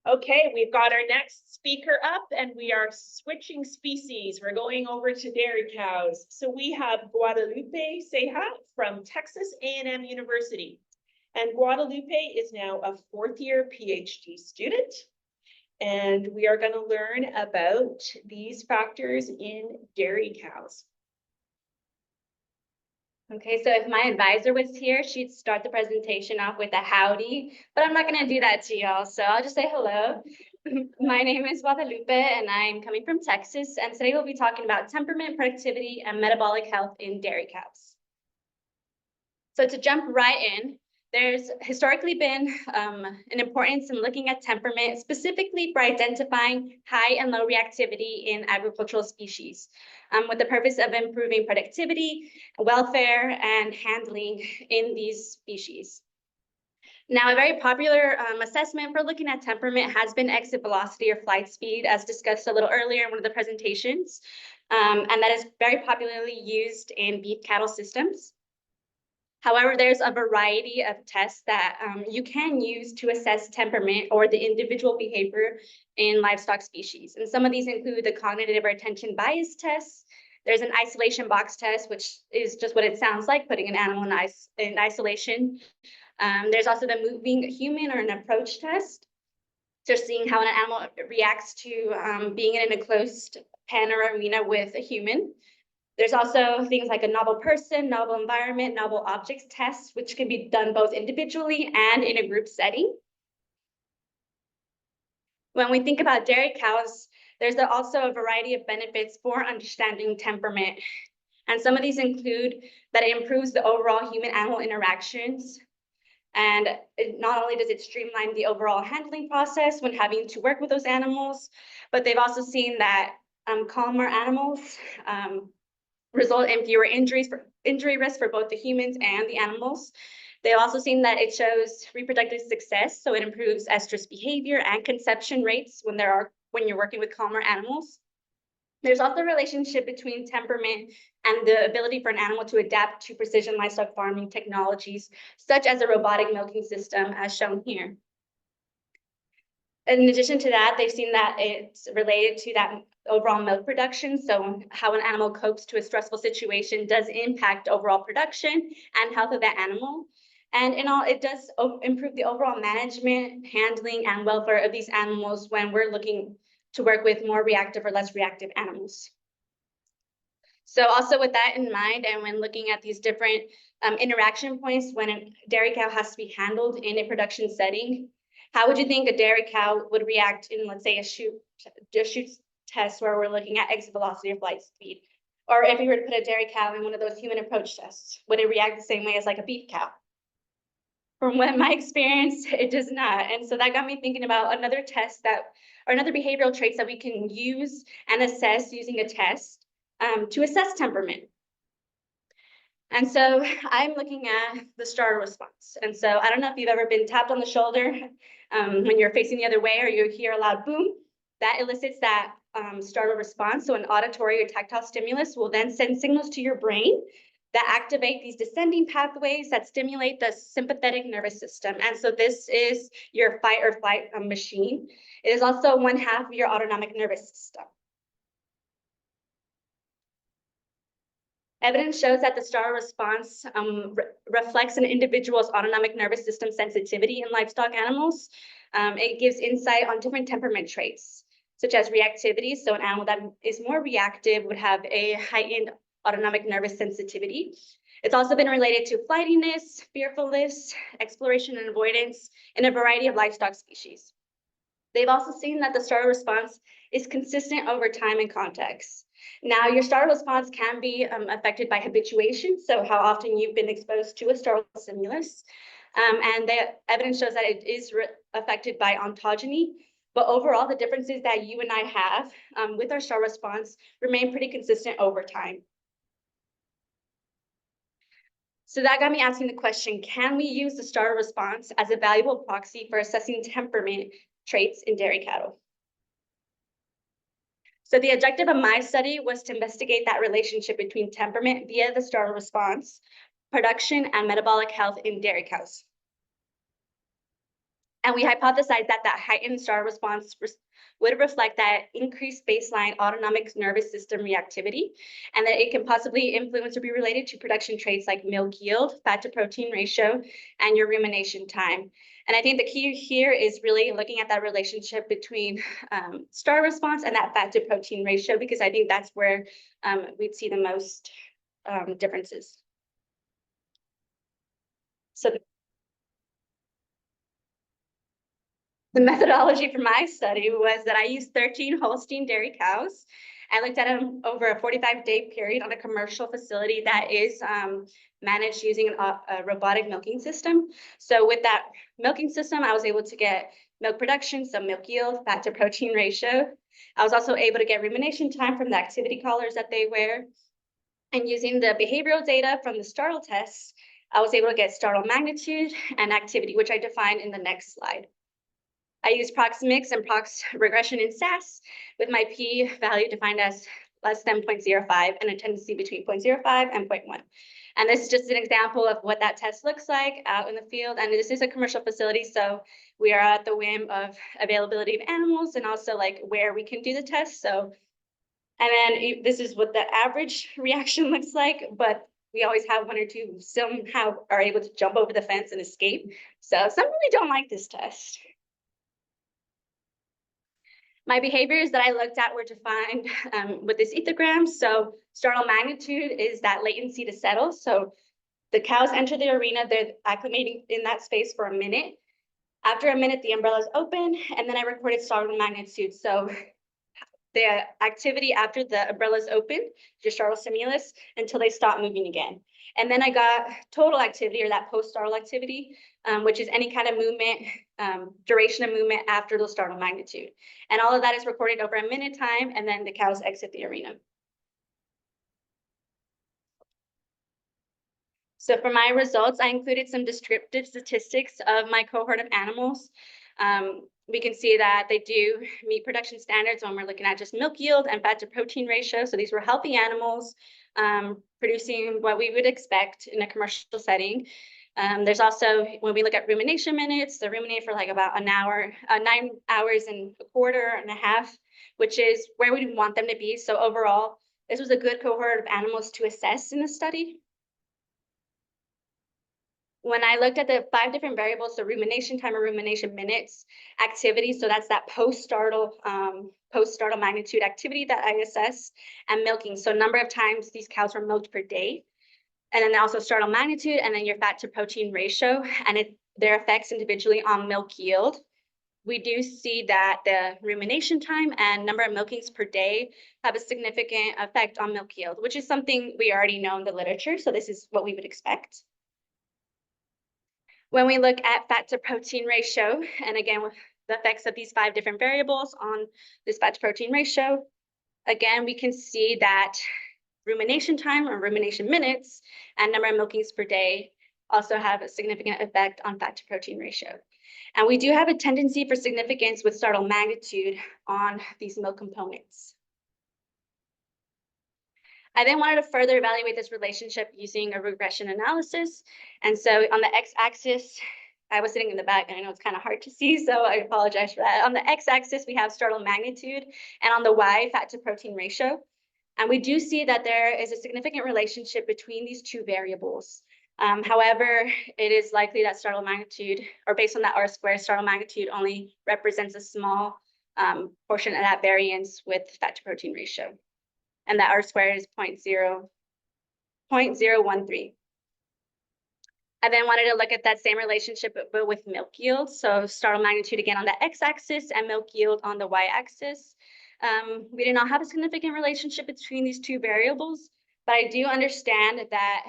Okay, we've got our next speaker up and we are switching species. We're going over to dairy cows. So we have Guadalupe Ceja from Texas A&M University. And Guadalupe is now a fourth-year PhD student. And we are going to learn about these factors in dairy cows. Okay, so if my advisor was here, she'd start the presentation off with a howdy, but I'm not going to do that to y'all, so I'll just say hello. My name is Guadalupe, and I'm coming from Texas, and today we'll be talking about temperament, productivity, and metabolic health in dairy cows. So to jump right in, there's historically been an importance in looking at temperament, specifically for identifying high and low reactivity in agricultural species, with the purpose of improving productivity, welfare, and handling in these species. Now, a very popular assessment for looking at temperament has been exit velocity or flight speed, as discussed a little earlier in one of the presentations, and that is very popularly used in beef cattle systems. However, there's a variety of tests that you can use to assess temperament or the individual behavior in livestock species. And some of these include the cognitive or attention bias tests. There's an isolation box test, which is just what it sounds like, putting an animal in isolation. There's also the moving human or an approach test. So seeing how an animal reacts to being in an enclosed pen or arena with a human. There's also things like a novel person, novel environment, novel objects test, which can be done both individually and in a group setting. When we think about dairy cows, there's also a variety of benefits for understanding temperament. And some of these include that it improves the overall human-animal interactions. And not only does it streamline the overall handling process when having to work with those animals, but they've also seen that calmer animals result in fewer injury risks for both the humans and the animals. They've also seen that it shows reproductive success, so it improves estrus behavior and conception rates when you're working with calmer animals. There's also a relationship between temperament and the ability for an animal to adapt to precision livestock farming technologies, such as a robotic milking system, as shown here. In addition to that, they've seen that it's related to that overall milk production. So how an animal copes to a stressful situation does impact overall production and health of that animal. And in all, it does improve the overall management, handling, and welfare of these animals when we're looking to work with more reactive or less reactive animals. So also with that in mind, and when looking at these different interaction points when a dairy cow has to be handled in a production setting, how would you think a dairy cow would react in, let's say, a chute test where we're looking at exit velocity or flight speed? Or if you were to put a dairy cow in one of those human approach tests, would it react the same way as like a beef cow? From what my experience, it does not. And so that got me thinking about another test or another behavioral traits that we can use and assess using a test to assess temperament. And so I'm looking at the startle response. And so I don't know if you've ever been tapped on the shoulder when you're facing the other way or you hear a loud boom. That elicits that startle response. So an auditory or tactile stimulus will then send signals to your brain that activate these descending pathways that stimulate the sympathetic nervous system. And so this is your fight or flight machine. It is also one half of your autonomic nervous system. Evidence shows that the startle response reflects an individual's autonomic nervous system sensitivity in livestock animals. It gives insight on different temperament traits, such as reactivity. So an animal that is more reactive would have a heightened autonomic nervous sensitivity. It's also been related to flightiness, fearfulness, exploration and avoidance in a variety of livestock species. They've also seen that the startle response is consistent over time and context. Now, your startle response can be affected by habituation, so how often you've been exposed to a startle stimulus. And the evidence shows that it is affected by ontogeny, but overall, the differences that you and I have with our startle response remain pretty consistent over time. So that got me asking the question, can we use the startle response as a valuable proxy for assessing temperament traits in dairy cattle? So the objective of my study was to investigate that relationship between temperament via the startle response, production, and metabolic health in dairy cows. And we hypothesized that that heightened startle response would reflect that increased baseline autonomic nervous system reactivity, and that it can possibly influence or be related to production traits like milk yield, fat to protein ratio, and your rumination time. And I think the key here is really looking at that relationship between startle response and that fat to protein ratio, because I think that's where we'd see the most differences. So the methodology for my study was that I used 13 Holstein dairy cows. I looked at them over a 45-day period on a commercial facility that is managed using a robotic milking system. So with that milking system, I was able to get milk production, so milk yield, fat to protein ratio. I was also able to get rumination time from the activity collars that they wear. And using the behavioral data from the startle tests, I was able to get startle magnitude and activity, which I defined in the next slide. I use proxmix and prox regression in SAS with my p-value defined as less than 0.05 and a tendency between 0.05 and 0.1. And this is just an example of what that test looks like out in the field. And this is a commercial facility, so we are at the whim of availability of animals and also like where we can do the test. So, and then this is what the average reaction looks like, but we always have one or two who somehow are able to jump over the fence and escape. So some really don't like this test. My behaviors that I looked at were defined with this ethogram. So startle magnitude is that latency to settle. So the cows enter the arena, they're acclimating in that space for a minute. After a minute, the umbrella is open, and then I recorded startle magnitude. So the activity after the umbrella is open, your startle stimulus, until they stop moving again. And then I got total activity, or that post-startle activity, which is any kind of movement, duration of movement after the startle magnitude. And all of that is recorded over a minute time, and then the cows exit the arena. So for my results, I included some descriptive statistics of my cohort of animals. We can see that they do meet production standards when we're looking at just milk yield and fat to protein ratio. So these were healthy animals producing what we would expect in a commercial setting. There's also, when we look at rumination minutes, they ruminate for like about an hour, 9 hours and a quarter and a half, which is where we want them to be. So overall, this was a good cohort of animals to assess in the study. When I looked at the 5 different variables, so rumination time or rumination minutes, activity, so that's that post-startle magnitude activity that I assessed, and milking, so number of times these cows were milked per day, and then also startle magnitude, and then your fat to protein ratio, and their effects individually on milk yield. We do see that the rumination time and number of milkings per day have a significant effect on milk yield, which is something we already know in the literature, so this is what we would expect. When we look at fat to protein ratio, and again, with the effects of these 5 different variables on this fat to protein ratio, again, we can see that rumination time or rumination minutes and number of milkings per day also have a significant effect on fat to protein ratio. And we do have a tendency for significance with startle magnitude on these milk components. I then wanted to further evaluate this relationship using a regression analysis. And so on the x-axis, I was sitting in the back, and I know it's kind of hard to see, so I apologize for that. On the x-axis, we have startle magnitude, and on the y, fat to protein ratio. And we do see that there is a significant relationship between these 2 variables. However, it is likely that startle magnitude, or based on that R-squared, startle magnitude only represents a small portion of that variance with fat to protein ratio. And that R-squared is 0.013. I then wanted to look at that same relationship, but with milk yield. So startle magnitude again on the x-axis and milk yield on the y-axis. We did not have a significant relationship between these 2 variables, but I do understand that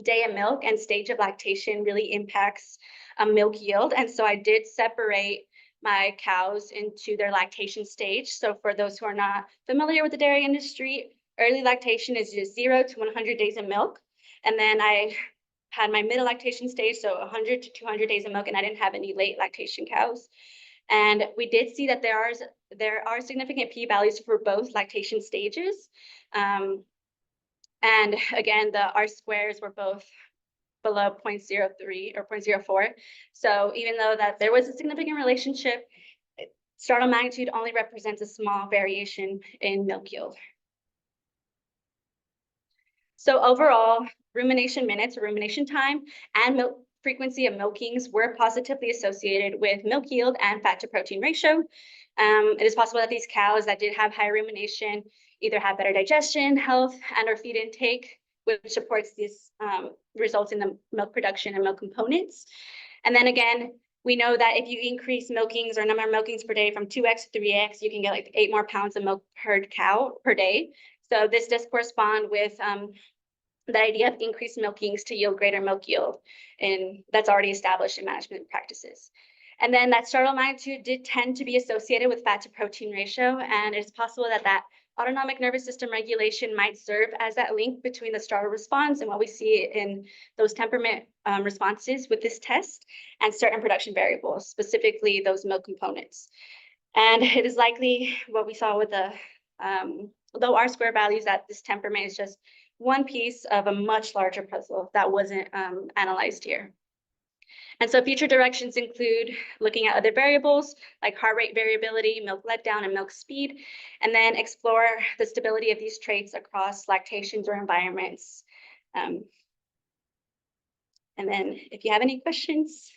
day of milk and stage of lactation really impacts milk yield. And so I did separate my cows into their lactation stage. So for those who are not familiar with the dairy industry, early lactation is just 0 to 100 days of milk. And then I had my middle lactation stage, so 100 to 200 days of milk, and I didn't have any late lactation cows. And we did see that there are significant p-values for both lactation stages. And again, the R-squares were both below 0.03 or 0.04. So even though that there was a significant relationship, startle magnitude only represents a small variation in milk yield. So overall, rumination minutes or rumination time and milk frequency of milkings were positively associated with milk yield and fat to protein ratio. It is possible that these cows that did have high rumination either have better digestion, health, and or feed intake, which supports these results in the milk production and milk components. And then again, we know that if you increase milkings or number of milkings per day from 2x to 3x, you can get like 8 more pounds of milk per cow per day. So this does correspond with the idea of increased milkings to yield greater milk yield, and that's already established in management practices. And then that startle magnitude did tend to be associated with fat to protein ratio, and it's possible that that autonomic nervous system regulation might serve as that link between the startle response and what we see in those temperament responses with this test and certain production variables, specifically those milk components. And it is likely what we saw with the low R-square values that this temperament is just one piece of a much larger puzzle that wasn't analyzed here. And so future directions include looking at other variables like heart rate variability, milk letdown, and milk speed, and then explore the stability of these traits across lactations or environments. And then if you have any questions.